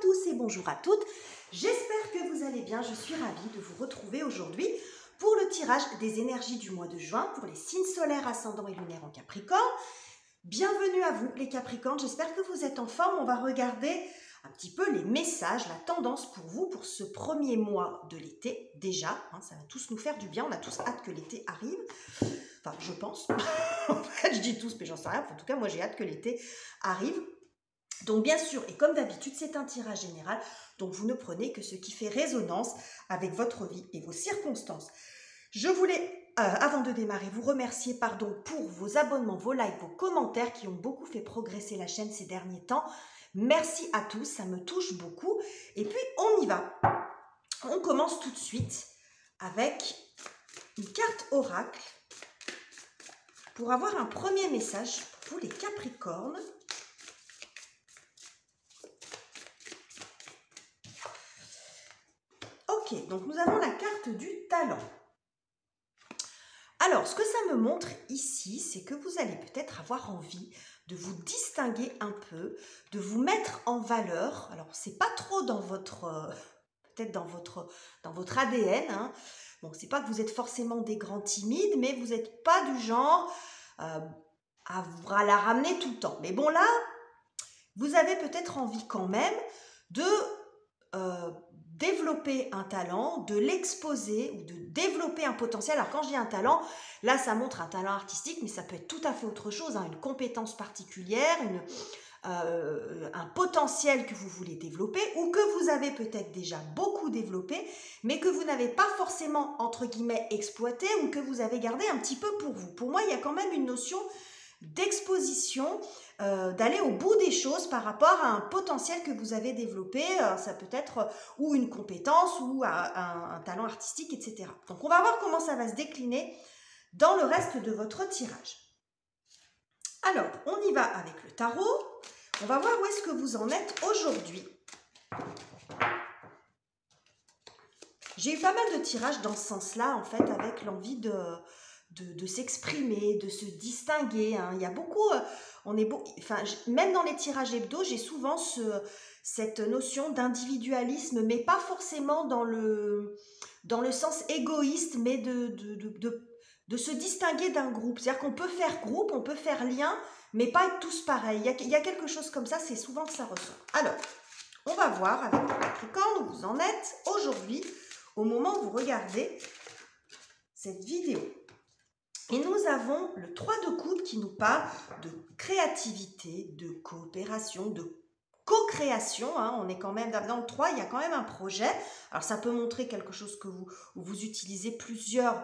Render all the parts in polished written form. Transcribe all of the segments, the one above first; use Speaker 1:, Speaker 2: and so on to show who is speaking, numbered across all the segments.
Speaker 1: tous et bonjour à toutes. J'espère que vous allez bien. Je suis ravie de vous retrouver aujourd'hui pour le tirage des énergies du mois de juin pour les signes solaires, ascendants et lunaires en Capricorne. Bienvenue à vous les Capricornes, j'espère que vous êtes en forme. On va regarder un petit peu les messages, la tendance pour vous pour ce premier mois de l'été déjà. Ça va tous nous faire du bien, on a tous hâte que l'été arrive. Enfin, je pense. En fait, je dis tous, mais j'en sais rien. En tout cas, moi, j'ai hâte que l'été arrive. Donc, bien sûr, et comme d'habitude, c'est un tirage général. Donc, vous ne prenez que ce qui fait résonance avec votre vie et vos circonstances. Je voulais, avant de démarrer, vous remercier pour vos abonnements, vos likes, vos commentaires qui ont beaucoup fait progresser la chaîne ces derniers temps. Merci à tous, ça me touche beaucoup. Et puis, on y va. On commence tout de suite avec une carte oracle pour avoir un premier message pour vous les Capricornes. Ok, donc nous avons la carte du talent. Alors, ce que ça me montre ici, c'est que vous allez peut-être avoir envie de vous distinguer un peu, de vous mettre en valeur. Alors, c'est pas trop dans votre, peut-être dans votre ADN. Hein. Donc, c'est pas que vous êtes forcément des grands timides, mais vous n'êtes pas du genre à la ramener tout le temps. Mais bon, là, vous avez peut-être envie quand même de développer un talent, de l'exposer ou de développer un potentiel. Alors quand je dis un talent, là ça montre un talent artistique, mais ça peut être tout à fait autre chose, hein, une compétence particulière, un potentiel que vous voulez développer ou que vous avez peut-être déjà beaucoup développé, mais que vous n'avez pas forcément, entre guillemets, exploité ou que vous avez gardé un petit peu pour vous. Pour moi, il y a quand même une notion d'exposition, d'aller au bout des choses par rapport à un potentiel que vous avez développé, ça peut être ou une compétence ou un talent artistique, etc. Donc on va voir comment ça va se décliner dans le reste de votre tirage. Alors, on y va avec le tarot. On va voir où est-ce que vous en êtes aujourd'hui. J'ai eu pas mal de tirages dans ce sens-là, en fait, avec l'envie de s'exprimer, de se distinguer. Hein. Il y a beaucoup, même dans les tirages hebdo, j'ai souvent cette notion d'individualisme, mais pas forcément dans le sens égoïste, mais de se distinguer d'un groupe. C'est-à-dire qu'on peut faire groupe, on peut faire lien, mais pas être tous pareils. Il y a quelque chose comme ça, c'est souvent que ça ressort. Alors, on va voir avec le Capricorne où vous en êtes aujourd'hui, au moment où vous regardez cette vidéo. Et nous avons le 3 de coupe qui nous parle de créativité, de coopération, de co-création. Hein. On est quand même dans le 3, il y a quand même un projet. Alors ça peut montrer quelque chose que où vous utilisez plusieurs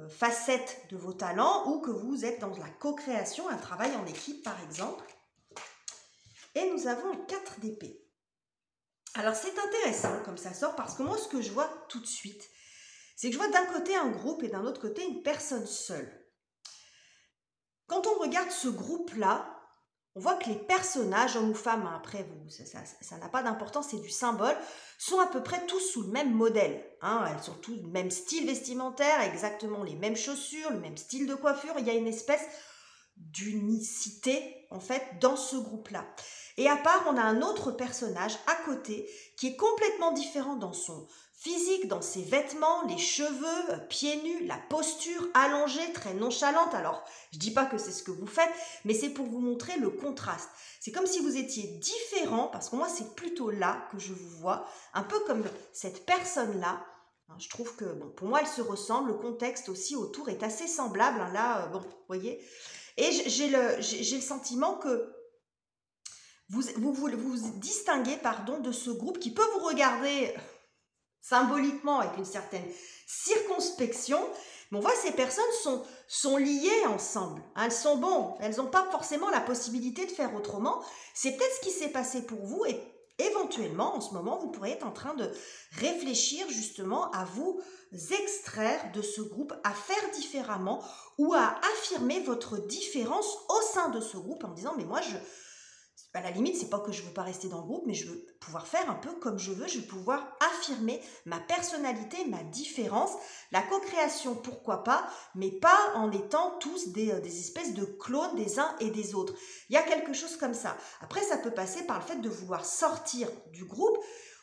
Speaker 1: facettes de vos talents ou que vous êtes dans la co-création, un travail en équipe par exemple. Et nous avons le 4 d'épée. Alors c'est intéressant comme ça sort parce que moi ce que je vois tout de suite, c'est que je vois d'un côté un groupe et d'un autre côté une personne seule. Quand on regarde ce groupe-là, on voit que les personnages, hommes ou femmes, après, ça n'a pas d'importance, c'est du symbole, sont à peu près tous sous le même modèle. Hein, elles sont tous le même style vestimentaire, exactement les mêmes chaussures, le même style de coiffure. Il y a une espèce d'unicité, en fait, dans ce groupe-là. Et à part, on a un autre personnage à côté qui est complètement différent dans son physique, dans ses vêtements, les cheveux, pieds nus, la posture allongée, très nonchalante. Alors, je dis pas que c'est ce que vous faites, mais c'est pour vous montrer le contraste. C'est comme si vous étiez différent, parce que moi, c'est plutôt là que je vous vois, un peu comme cette personne-là. Je trouve que, bon, pour moi, elle se ressemble. Le contexte aussi autour est assez semblable. Hein, là, bon, vous voyez. Et j'ai le sentiment que vous distinguez, de ce groupe qui peut vous regarder symboliquement avec une certaine circonspection, mais on voit que ces personnes sont liées ensemble. Elles sont bonnes, elles n'ont pas forcément la possibilité de faire autrement. C'est peut-être ce qui s'est passé pour vous et éventuellement, en ce moment, vous pourriez être en train de réfléchir justement à vous extraire de ce groupe, à faire différemment ou à affirmer votre différence au sein de ce groupe en disant « mais moi, à la limite, c'est pas que je veux pas rester dans le groupe, mais je veux pouvoir faire un peu comme je veux, je veux pouvoir affirmer ma personnalité, ma différence, la co-création, pourquoi pas, mais pas en étant tous des espèces de clones des uns et des autres. Il y a quelque chose comme ça. Après, ça peut passer par le fait de vouloir sortir du groupe.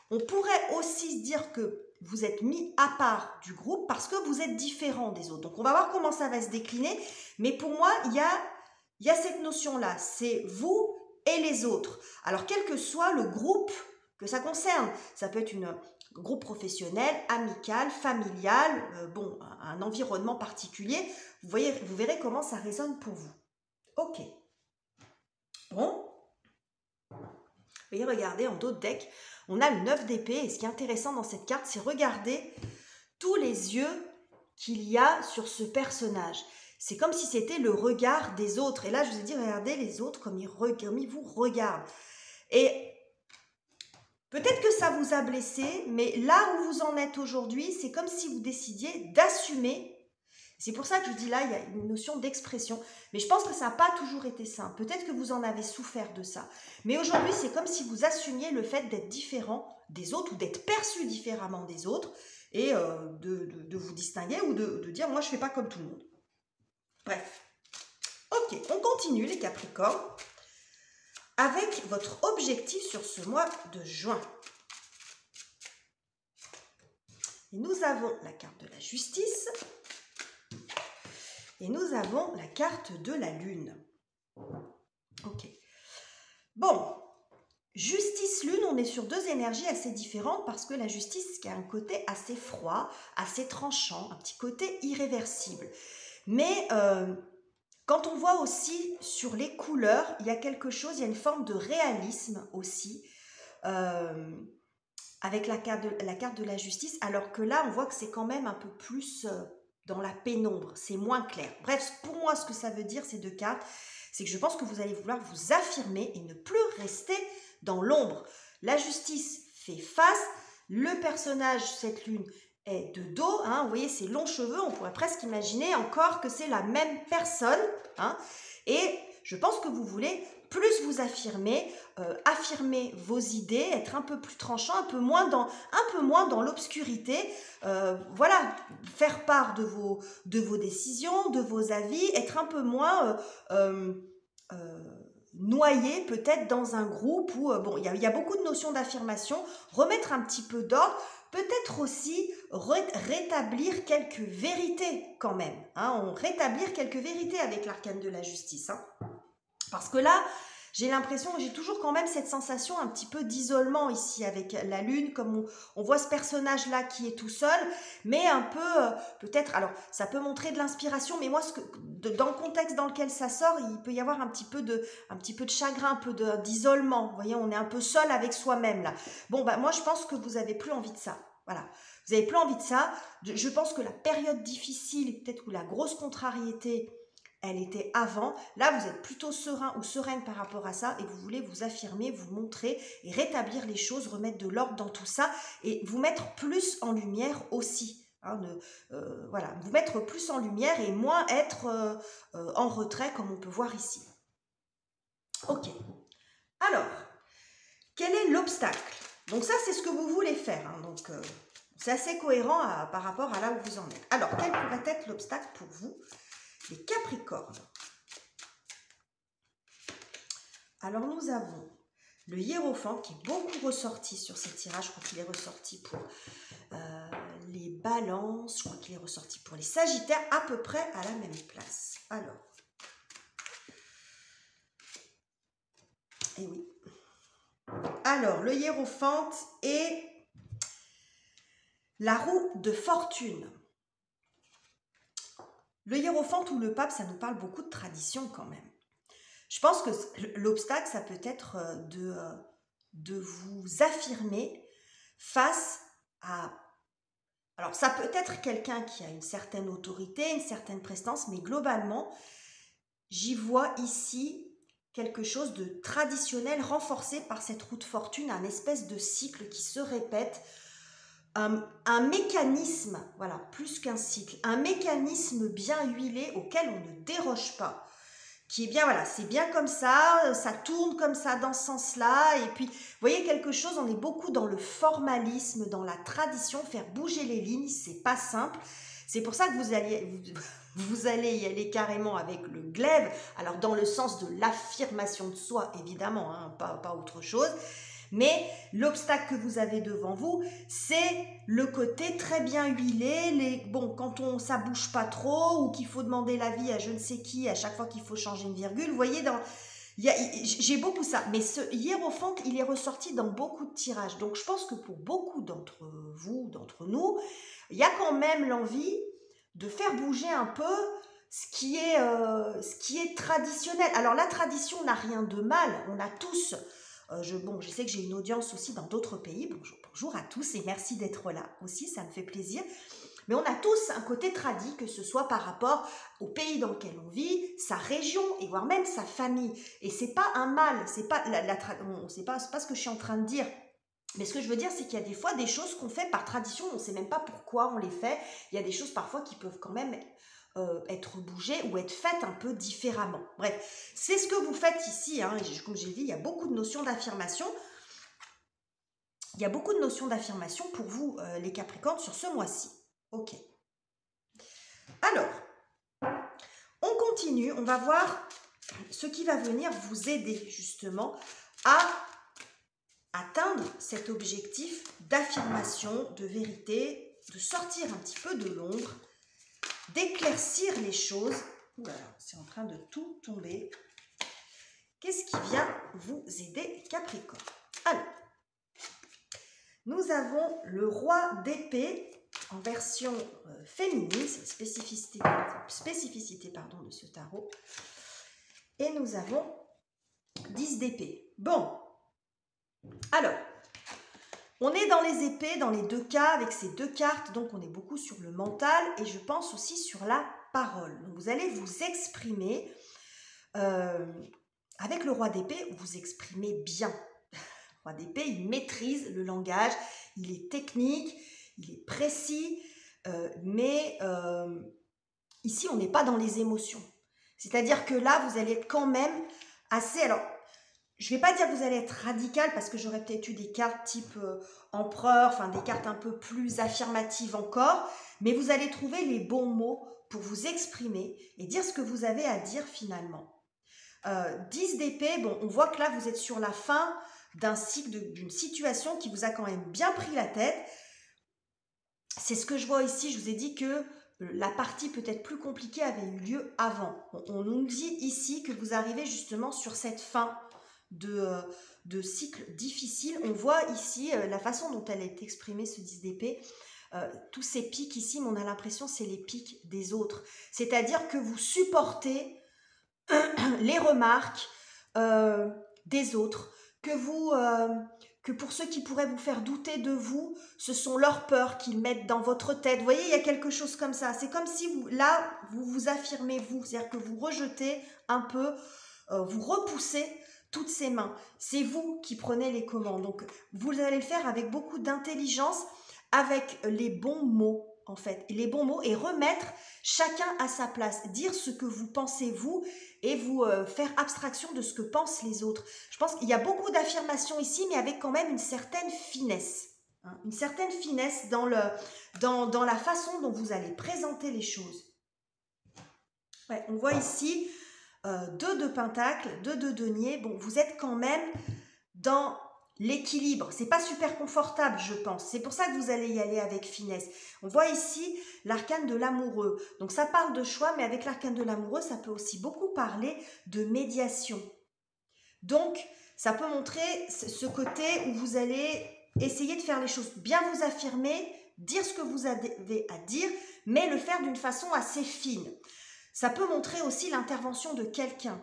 Speaker 1: On pourrait aussi se dire que vous êtes mis à part du groupe parce que vous êtes différent des autres. Donc, on va voir comment ça va se décliner. Mais pour moi, il y a cette notion-là. C'est vous et les autres. Alors, quel que soit le groupe que ça concerne, ça peut être un groupe professionnel, amical, familial, bon, un environnement particulier. Vous verrez comment ça résonne pour vous. Ok. Bon. Et regardez, en dos de deck, on a le 9 d'épée. Et ce qui est intéressant dans cette carte, c'est regarder tous les yeux qu'il y a sur ce personnage. C'est comme si c'était le regard des autres. Et là, je vous ai dit, regardez les autres comme ils vous regardent. Et peut-être que ça vous a blessé, mais là où vous en êtes aujourd'hui, c'est comme si vous décidiez d'assumer. C'est pour ça que je dis là, il y a une notion d'expression. Mais je pense que ça n'a pas toujours été simple. Peut-être que vous en avez souffert de ça. Mais aujourd'hui, c'est comme si vous assumiez le fait d'être différent des autres ou d'être perçu différemment des autres et de vous distinguer ou de dire, moi, je ne fais pas comme tout le monde. Bref. Ok, on continue les Capricornes avec votre objectif sur ce mois de juin. Et nous avons la carte de la justice et nous avons la carte de la lune. Ok. Bon, justice-lune, on est sur deux énergies assez différentes parce que la justice qui a un côté assez froid, assez tranchant, un petit côté irréversible. Mais quand on voit aussi sur les couleurs, il y a quelque chose, il y a une forme de réalisme aussi avec la carte de la justice, alors que là, on voit que c'est quand même un peu plus dans la pénombre, c'est moins clair. Bref, pour moi, ce que ça veut dire, ces deux cartes, c'est que je pense que vous allez vouloir vous affirmer et ne plus rester dans l'ombre. La justice fait face, le personnage, cette lune, est de dos, hein, vous voyez ses longs cheveux, on pourrait presque imaginer encore que c'est la même personne, hein, et je pense que vous voulez plus vous affirmer, affirmer vos idées, être un peu plus tranchant, un peu moins dans l'obscurité, voilà, faire part de vos décisions, de vos avis, être un peu moins noyé peut-être dans un groupe où, bon, il y a beaucoup de notions d'affirmation, remettre un petit peu d'ordre, peut-être aussi rétablir quelques vérités quand même. Hein, rétablir quelques vérités avec l'arcane de la justice. Hein. Parce que là, j'ai l'impression, j'ai toujours quand même cette sensation un petit peu d'isolement ici avec la lune, comme on voit ce personnage-là qui est tout seul, mais un peu, peut-être, alors ça peut montrer de l'inspiration, mais moi, dans le contexte dans lequel ça sort, il peut y avoir un petit peu de chagrin, un peu d'isolement. Vous voyez, on est un peu seul avec soi-même là. Bon, bah moi, je pense que vous n'avez plus envie de ça. Voilà. Vous n'avez plus envie de ça. Je pense que la période difficile, peut-être où la grosse contrariété, elle était avant. Là, vous êtes plutôt serein ou sereine par rapport à ça et vous voulez vous affirmer, vous montrer et rétablir les choses, remettre de l'ordre dans tout ça et vous mettre plus en lumière aussi. Hein, voilà, vous mettre plus en lumière et moins être en retrait comme on peut voir ici. Ok. Alors, quel est l'obstacle? Donc ça, c'est ce que vous voulez faire. Hein, donc, c'est assez cohérent par rapport à là où vous en êtes. Alors, quel pourrait être l'obstacle pour vous? Les Capricornes. Alors nous avons le Hiérophant qui est beaucoup ressorti sur ces tirages. Je crois qu'il est ressorti pour les Balances, je crois qu'il est ressorti pour les Sagittaires, à peu près à la même place. Alors, et oui. Alors, le Hiérophant et la roue de fortune. Le Hiérophant ou le Pape, ça nous parle beaucoup de tradition quand même. Je pense que l'obstacle, ça peut être de vous affirmer face à... Alors, ça peut être quelqu'un qui a une certaine autorité, une certaine prestance, mais globalement, j'y vois ici quelque chose de traditionnel renforcé par cette roue de fortune, un espèce de cycle qui se répète, un mécanisme, voilà, plus qu'un cycle, un mécanisme bien huilé auquel on ne déroge pas, qui est bien, voilà, c'est bien comme ça tourne comme ça dans ce sens-là. Et puis, vous voyez quelque chose, on est beaucoup dans le formalisme, dans la tradition, faire bouger les lignes, c'est pas simple. C'est pour ça que vous allez y aller carrément avec le glaive, alors dans le sens de l'affirmation de soi, évidemment, hein, pas autre chose. Mais l'obstacle que vous avez devant vous, c'est le côté très bien huilé. Bon, quand ça bouge pas trop ou qu'il faut demander l'avis à je ne sais qui à chaque fois qu'il faut changer une virgule. Vous voyez, j'ai beaucoup ça. Mais ce hiérophante, il est ressorti dans beaucoup de tirages. Donc, je pense que pour beaucoup d'entre vous, d'entre nous, il y a quand même l'envie de faire bouger un peu ce qui est traditionnel. Alors, la tradition n'a rien de mal. On a tous... je sais que j'ai une audience aussi dans d'autres pays. Bonjour à tous et merci d'être là aussi, ça me fait plaisir. Mais on a tous un côté tradit, que ce soit par rapport au pays dans lequel on vit, sa région et voire même sa famille. Et c'est pas un mal, c'est pas c'est pas ce que je suis en train de dire. Mais ce que je veux dire, c'est qu'il y a des fois des choses qu'on fait par tradition, on ne sait même pas pourquoi on les fait. Il y a des choses parfois qui peuvent quand même être bougées ou être faites un peu différemment. Bref, c'est ce que vous faites ici. Hein, comme j'ai dit, il y a beaucoup de notions d'affirmation. Il y a beaucoup de notions d'affirmation pour vous, les Capricornes, sur ce mois-ci. Ok. Alors, on continue. On va voir ce qui va venir vous aider justement à atteindre cet objectif d'affirmation, de vérité, de sortir un petit peu de l'ombre, d'éclaircir les choses. Ouh là là, c'est en train de tout tomber. Qu'est-ce qui vient vous aider, Capricorne? Alors, nous avons le roi d'épée en version féminine, c'est la spécificité pardon, de ce tarot. Et nous avons 10 d'épée. Bon, alors, on est dans les épées, dans les deux cas, avec ces deux cartes, donc on est beaucoup sur le mental et je pense aussi sur la parole. Donc vous allez vous exprimer, avec le roi d'épée, vous exprimez bien. Le roi d'épée, il maîtrise le langage, il est technique, il est précis, mais ici on n'est pas dans les émotions. C'est-à-dire que là, vous allez être quand même assez... Alors, je ne vais pas dire que vous allez être radical parce que j'aurais peut-être eu des cartes type empereur, enfin des cartes un peu plus affirmatives encore, mais vous allez trouver les bons mots pour vous exprimer et dire ce que vous avez à dire finalement. 10 d'épée, bon, on voit que là vous êtes sur la fin d'un cycle, d'une situation qui vous a quand même bien pris la tête. C'est ce que je vois ici, je vous ai dit que la partie peut-être plus compliquée avait eu lieu avant. On nous dit ici que vous arrivez justement sur cette fin de cycle difficile. On voit ici la façon dont elle est exprimée, ce 10 d'épée. Tous ces pics ici, mais on a l'impression que c'est les pics des autres. C'est-à-dire que vous supportez les remarques des autres, que pour ceux qui pourraient vous faire douter de vous, ce sont leurs peurs qu'ils mettent dans votre tête. Vous voyez, il y a quelque chose comme ça. C'est comme si vous vous affirmez vous, c'est-à-dire que vous rejetez un peu, vous repoussez toutes ces mains. C'est vous qui prenez les commandes. Donc, vous allez le faire avec beaucoup d'intelligence, avec les bons mots, en fait. Et les bons mots et remettre chacun à sa place. Dire ce que vous pensez, vous, et vous faire abstraction de ce que pensent les autres. Je pense qu'il y a beaucoup d'affirmations ici, mais avec quand même une certaine finesse. Hein, une certaine finesse dans la façon dont vous allez présenter les choses. Ouais, on voit ici 2 de pentacle, 2 de denier. Bon, vous êtes quand même dans l'équilibre. C'est pas super confortable, je pense. C'est pour ça que vous allez y aller avec finesse. On voit ici l'arcane de l'amoureux. Donc ça parle de choix, mais avec l'arcane de l'amoureux, ça peut aussi beaucoup parler de médiation. Donc, ça peut montrer ce côté où vous allez essayer de faire les choses, bien vous affirmer, dire ce que vous avez à dire, mais le faire d'une façon assez fine. Ça peut montrer aussi l'intervention de quelqu'un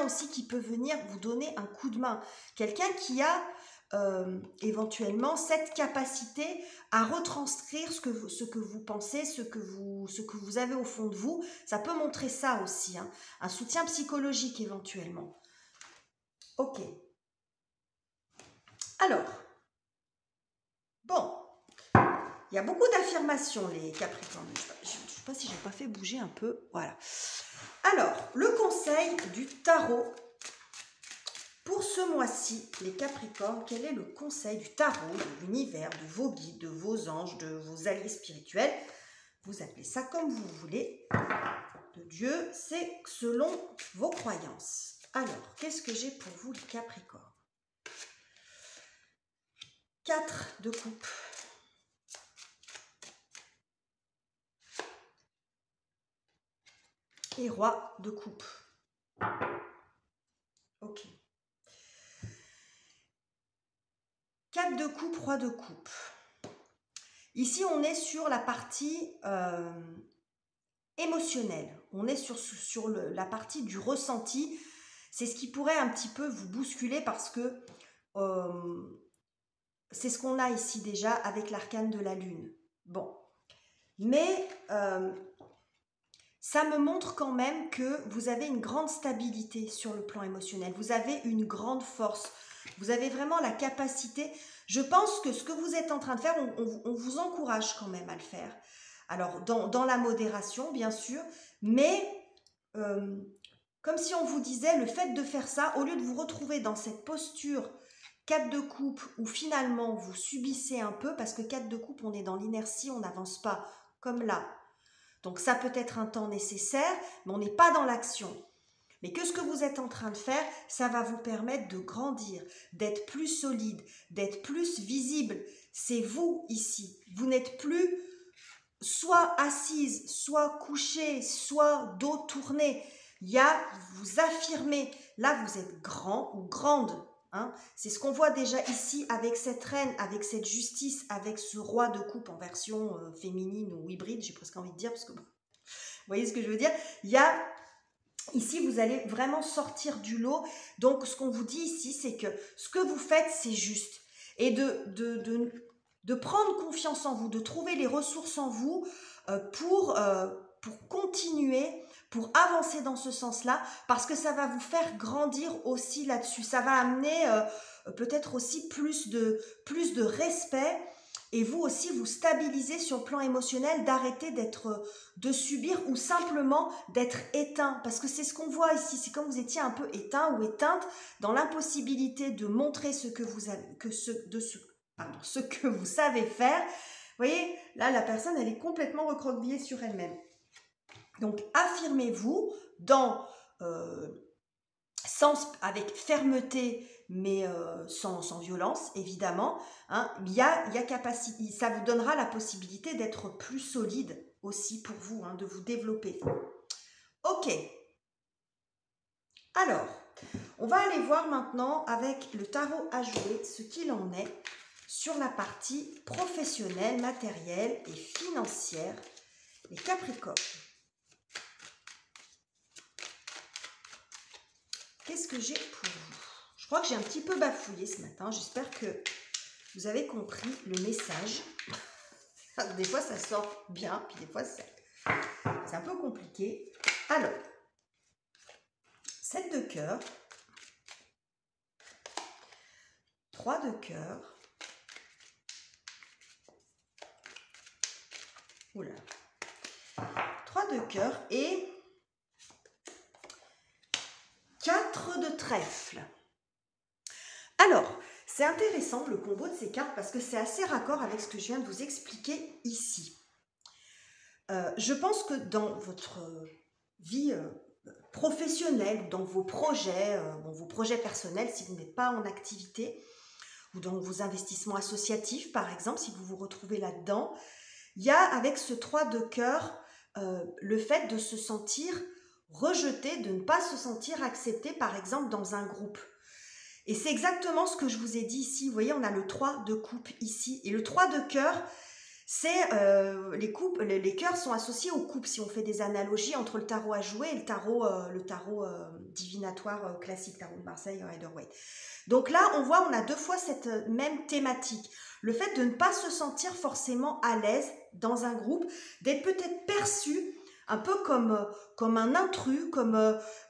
Speaker 1: aussi qui peut venir vous donner un coup de main, quelqu'un qui a éventuellement cette capacité à retranscrire ce que vous pensez, ce que vous avez au fond de vous. Ça peut montrer ça aussi, hein. Un soutien psychologique éventuellement. Ok. Alors, bon, il y a beaucoup d'affirmations, les Capricornes. Je ne sais pas si je n'ai pas fait bouger un peu. Voilà. Alors, le conseil du tarot pour ce mois-ci, les Capricornes, quel est le conseil du tarot, de l'univers, de vos guides, de vos anges, de vos alliés spirituels? Vous appelez ça comme vous voulez. De Dieu, c'est selon vos croyances. Alors, qu'est-ce que j'ai pour vous, les Capricornes? 4 de coupe. Et roi de coupe. Ok. 4 de coupe, roi de coupe. Ici, on est sur la partie émotionnelle. On est sur la partie du ressenti. C'est ce qui pourrait un petit peu vous bousculer parce que c'est ce qu'on a ici déjà avec l'arcane de la lune. Bon. Mais ça me montre quand même que vous avez une grande stabilité sur le plan émotionnel. Vous avez une grande force. Vous avez vraiment la capacité. Je pense que ce que vous êtes en train de faire, on vous encourage quand même à le faire. Alors, dans la modération, bien sûr, mais comme si on vous disait, le fait de faire ça, au lieu de vous retrouver dans cette posture 4 de coupe, où finalement vous subissez un peu, parce que 4 de coupe, on est dans l'inertie, on n'avance pas, comme là. Donc ça peut être un temps nécessaire, mais on n'est pas dans l'action. Mais que ce que vous êtes en train de faire, ça va vous permettre de grandir, d'être plus solide, d'être plus visible. C'est vous ici. Vous n'êtes plus soit assise, soit couchée, soit dos tourné. Vous affirmez. Là, vous êtes grand ou grande. Hein. C'est ce qu'on voit déjà ici avec cette reine, avec cette justice, avec ce roi de coupe en version féminine ou hybride, j'ai presque envie de dire, parce que vous voyez ce que je veux dire. Ici, vous allez vraiment sortir du lot. Donc, ce qu'on vous dit ici, c'est que ce que vous faites, c'est juste. Et de prendre confiance en vous, de trouver les ressources en vous pour continuer, pour avancer dans ce sens-là, parce que ça va vous faire grandir aussi là-dessus. Ça va amener peut-être aussi plus de respect. Et vous aussi, vous stabilisez sur le plan émotionnel, d'arrêter de subir ou simplement d'être éteint. Parce que c'est ce qu'on voit ici, c'est comme vous étiez un peu éteint ou éteinte dans l'impossibilité de montrer ce que vous savez faire. Vous voyez, là, la personne, elle est complètement recroquevillée sur elle-même. Donc, affirmez-vous avec fermeté, mais sans violence, évidemment. Hein. Ça vous donnera la possibilité d'être plus solide aussi pour vous, hein, de vous développer. Ok. Alors, on va aller voir maintenant avec le tarot à jouer ce qu'il en est sur la partie professionnelle, matérielle et financière, les Capricornes. Qu'est-ce que j'ai pour vous? Je crois que j'ai un petit peu bafouillé ce matin. J'espère que vous avez compris le message. Des fois, ça sort bien, puis des fois, c'est un peu compliqué. Alors, 7 de cœur, 3 de cœur, oula, 3 de cœur et 4 de trèfle. Alors, c'est intéressant le combo de ces cartes parce que c'est assez raccord avec ce que je viens de vous expliquer ici. Je pense que dans votre vie professionnelle, dans vos projets personnels, si vous n'êtes pas en activité, ou dans vos investissements associatifs, par exemple, si vous vous retrouvez là-dedans, il y a avec ce 3 de cœur le fait de se sentir rejeté, de ne pas se sentir accepté, par exemple, dans un groupe. Et c'est exactement ce que je vous ai dit ici. Vous voyez, on a le 3 de coupe ici. Et le 3 de cœur, c'est les cœurs sont associés aux coupes. Si on fait des analogies entre le tarot à jouer et le tarot divinatoire classique, tarot de Marseille, Rider-Waite. Donc là, on voit, on a 2 fois cette même thématique. Le fait de ne pas se sentir forcément à l'aise dans un groupe, d'être peut-être perçu un peu comme un intrus,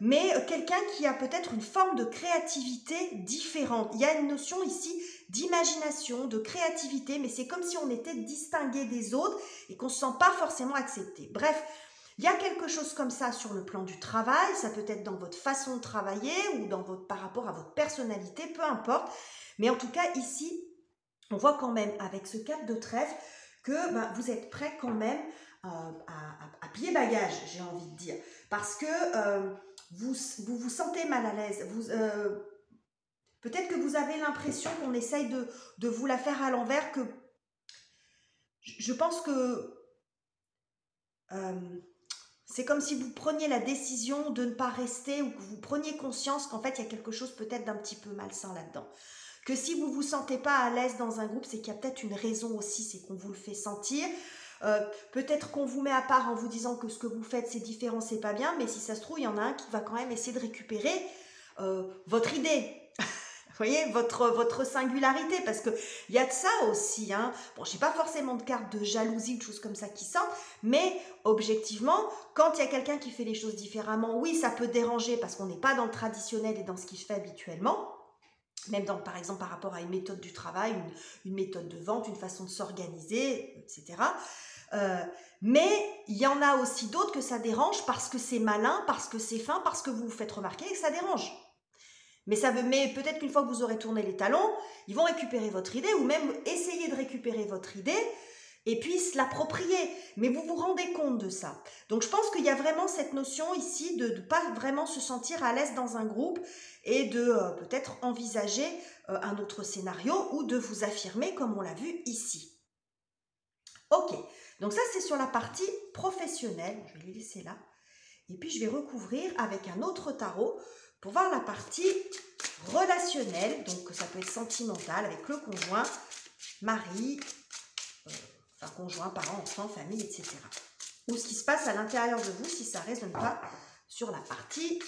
Speaker 1: mais quelqu'un qui a peut-être une forme de créativité différente. Il y a une notion ici d'imagination, de créativité, mais c'est comme si on était distingué des autres et qu'on ne se sent pas forcément accepté. Bref, Il y a quelque chose comme ça sur le plan du travail, ça peut être dans votre façon de travailler ou par rapport à votre personnalité, peu importe. Mais en tout cas, ici, on voit quand même avec ce 4 de trèfle que ben, vous êtes prêt quand même à plier bagage, j'ai envie de dire. Parce que vous sentez mal à l'aise. Peut-être que vous avez l'impression qu'on essaye de vous la faire à l'envers, que je pense que c'est comme si vous preniez la décision de ne pas rester ou que vous preniez conscience qu'en fait, il y a quelque chose peut-être d'un petit peu malsain là-dedans. Que si vous ne vous sentez pas à l'aise dans un groupe, c'est qu'il y a peut-être une raison aussi, c'est qu'on vous le fait sentir. Peut-être qu'on vous met à part en vous disant que ce que vous faites, c'est différent, c'est pas bien, mais si ça se trouve, il y en a un qui va quand même essayer de récupérer votre idée. Vous voyez, votre singularité, parce qu'il y a de ça aussi. Hein. Bon, je n'ai pas forcément de carte de jalousie ou de choses comme ça qui sortent, mais objectivement, quand il y a quelqu'un qui fait les choses différemment, oui, ça peut déranger parce qu'on n'est pas dans le traditionnel et dans ce qu'il fait habituellement, même par exemple par rapport à une méthode du travail, une méthode de vente, une façon de s'organiser, etc. Mais il y en a aussi d'autres que ça dérange parce que c'est malin, parce que c'est fin, parce que vous vous faites remarquer et que ça dérange. Mais peut-être qu'une fois que vous aurez tourné les talons, ils vont récupérer votre idée ou même essayer de récupérer votre idée et puis se l'approprier. Mais vous vous rendez compte de ça. Donc je pense qu'il y a vraiment cette notion ici de ne pas vraiment se sentir à l'aise dans un groupe et de peut-être envisager un autre scénario ou de vous affirmer comme on l'a vu ici. Ok, donc ça c'est sur la partie professionnelle. Je vais les laisser là. Et puis je vais recouvrir avec un autre tarot pour voir la partie relationnelle, donc ça peut être sentimental avec le conjoint, mari, enfin conjoint, parents, enfants, famille, etc. Ou ce qui se passe à l'intérieur de vous si ça ne résonne pas sur la partie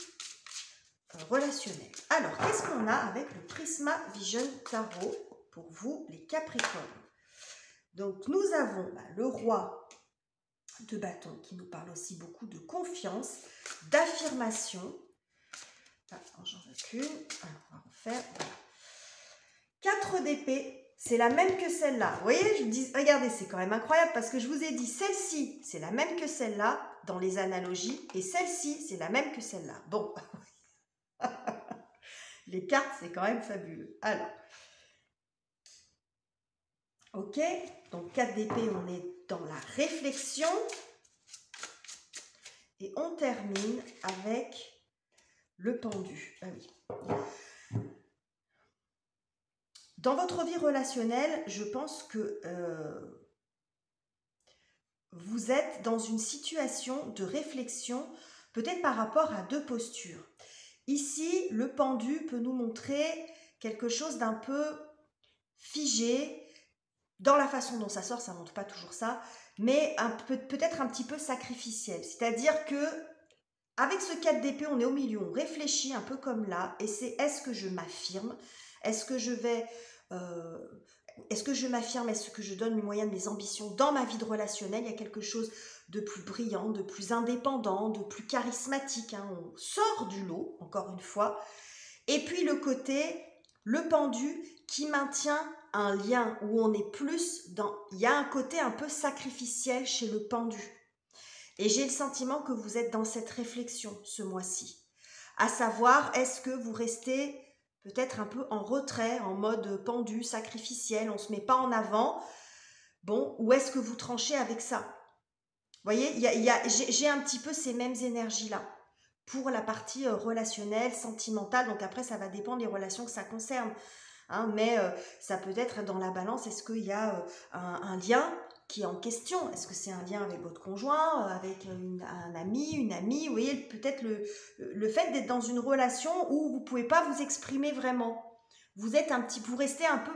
Speaker 1: relationnelle. Alors, qu'est-ce qu'on a avec le Prisma Vision Tarot pour vous, les Capricornes? Donc, nous avons le roi de bâton qui nous parle aussi beaucoup de confiance, d'affirmation. J'en veux qu'une. Alors, on va refaire. Voilà. 4 d'épée, c'est la même que celle-là. Vous voyez, je dis, regardez, c'est quand même incroyable parce que je vous ai dit, celle-ci, c'est la même que celle-là dans les analogies et celle-ci, c'est la même que celle-là. Bon, les cartes, c'est quand même fabuleux. Alors, ok, donc 4 d'épée, on est dans la réflexion et on termine avec le pendu. Ah oui. Dans votre vie relationnelle, je pense que vous êtes dans une situation de réflexion, peut-être par rapport à 2 postures. Ici, le pendu peut nous montrer quelque chose d'un peu figé. Dans la façon dont ça sort, ça ne montre pas toujours ça, mais peut-être un petit peu sacrificiel. C'est-à-dire que avec ce 4 d'épée, on est au milieu, on réfléchit un peu comme là, et c'est est-ce que je m'affirme? Est-ce que je m'affirme? Est-ce que je donne les moyens de mes ambitions dans ma vie de relationnelle? Il y a quelque chose de plus brillant, de plus indépendant, de plus charismatique. Hein. On sort du lot, encore une fois. Et puis le côté, le pendu, qui maintient un lien où on est plus dans... Il y a un côté un peu sacrificiel chez le pendu. Et j'ai le sentiment que vous êtes dans cette réflexion ce mois-ci. À savoir, est-ce que vous restez peut-être un peu en retrait, en mode pendu, sacrificiel, on ne se met pas en avant, bon, ou est-ce que vous tranchez avec ça? Vous voyez, j'ai un petit peu ces mêmes énergies-là pour la partie relationnelle, sentimentale, donc après ça va dépendre des relations que ça concerne, hein, mais ça peut être dans la balance, est-ce qu'il y a un lien qui est en question? Est-ce que c'est un lien avec votre conjoint, avec un ami, une amie? Vous voyez, peut-être le fait d'être dans une relation où vous ne pouvez pas vous exprimer vraiment. Vous restez un peu...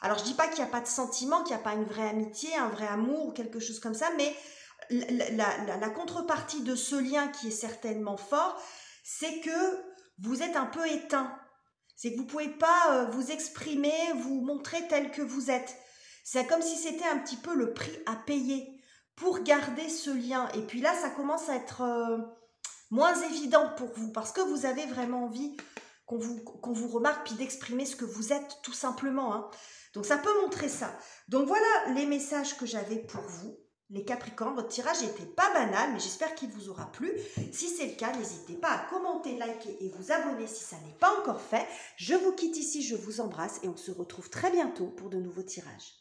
Speaker 1: Alors, je ne dis pas qu'il n'y a pas de sentiment, qu'il n'y a pas une vraie amitié, un vrai amour ou quelque chose comme ça, mais la contrepartie de ce lien qui est certainement fort, c'est que vous êtes un peu éteint. C'est que vous ne pouvez pas vous exprimer, vous montrer tel que vous êtes. C'est comme si c'était un petit peu le prix à payer pour garder ce lien. Et puis là, ça commence à être moins évident pour vous parce que vous avez vraiment envie qu'on vous remarque puis d'exprimer ce que vous êtes tout simplement. Hein. Donc ça peut montrer ça. Donc voilà les messages que j'avais pour vous, Les Capricornes, votre tirage n'était pas banal, mais j'espère qu'il vous aura plu. Si c'est le cas, n'hésitez pas à commenter, liker et vous abonner si ça n'est pas encore fait. Je vous quitte ici, je vous embrasse et on se retrouve très bientôt pour de nouveaux tirages.